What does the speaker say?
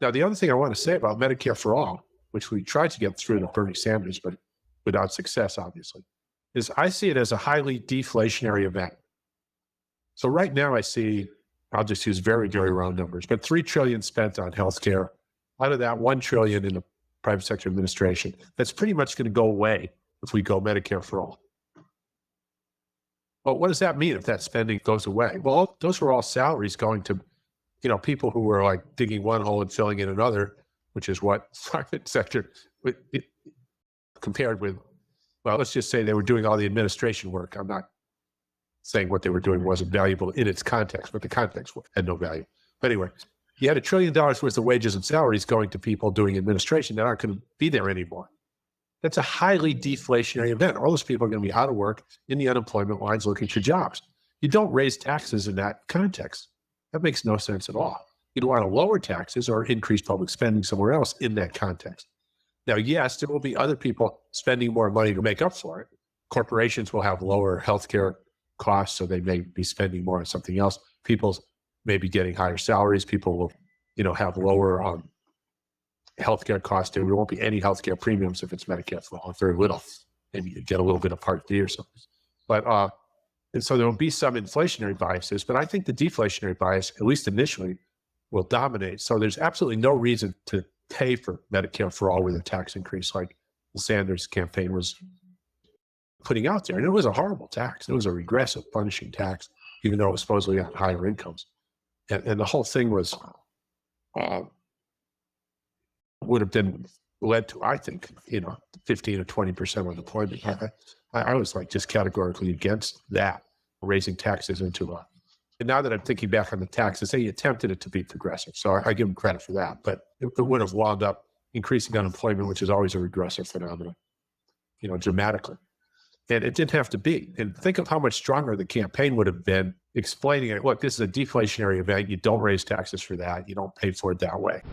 Now, the other thing I want to say about Medicare for All, which we tried to get through to Bernie Sanders, but without success, obviously, is I see it as a highly deflationary event. So right now I see, I'll just use very, very round numbers, but $3 trillion spent on healthcare. Out of that, $1 trillion in the private sector administration. That's pretty much going to go away if we go Medicare for All. Well, what does that mean if that spending goes away? Well, those were all salaries going to, people who were like digging one hole and filling in another, which is what private sector compared with, well, let's just say they were doing all the administration work. I'm not saying what they were doing wasn't valuable in its context, but the context had no value. But anyway, you had $1 trillion worth of wages and salaries going to people doing administration that aren't going to be there anymore. That's a highly deflationary event. All those people are going to be out of work in the unemployment lines looking for jobs. You don't raise taxes in that context. That makes no sense at all. You'd want to lower taxes or increase public spending somewhere else in that context. Now, yes, there will be other people spending more money to make up for it. Corporations will have lower healthcare costs, so they may be spending more on something else. People may be getting higher salaries. People will, have lower healthcare costs. There won't be any healthcare premiums if it's Medicare for All, very little. Maybe you get a little bit of Part D or something. But and so there will be some inflationary biases, but I think the deflationary bias, at least initially, will dominate. So there's absolutely no reason to pay for Medicare for All with a tax increase like the Sanders campaign was putting out there. And it was a horrible tax. It was a regressive, punishing tax, even though it was supposedly on higher incomes. And the whole thing was, would have been led to, I think, 15 or 20% unemployment. I was like just categorically against that, raising taxes into and now that I'm thinking back on the taxes, they attempted it to be progressive. So I give them credit for that, but it would have wound up increasing unemployment, which is always a regressive phenomenon, dramatically. And it didn't have to be. And think of how much stronger the campaign would have been explaining it. Look, this is a deflationary event. You don't raise taxes for that. You don't pay for it that way.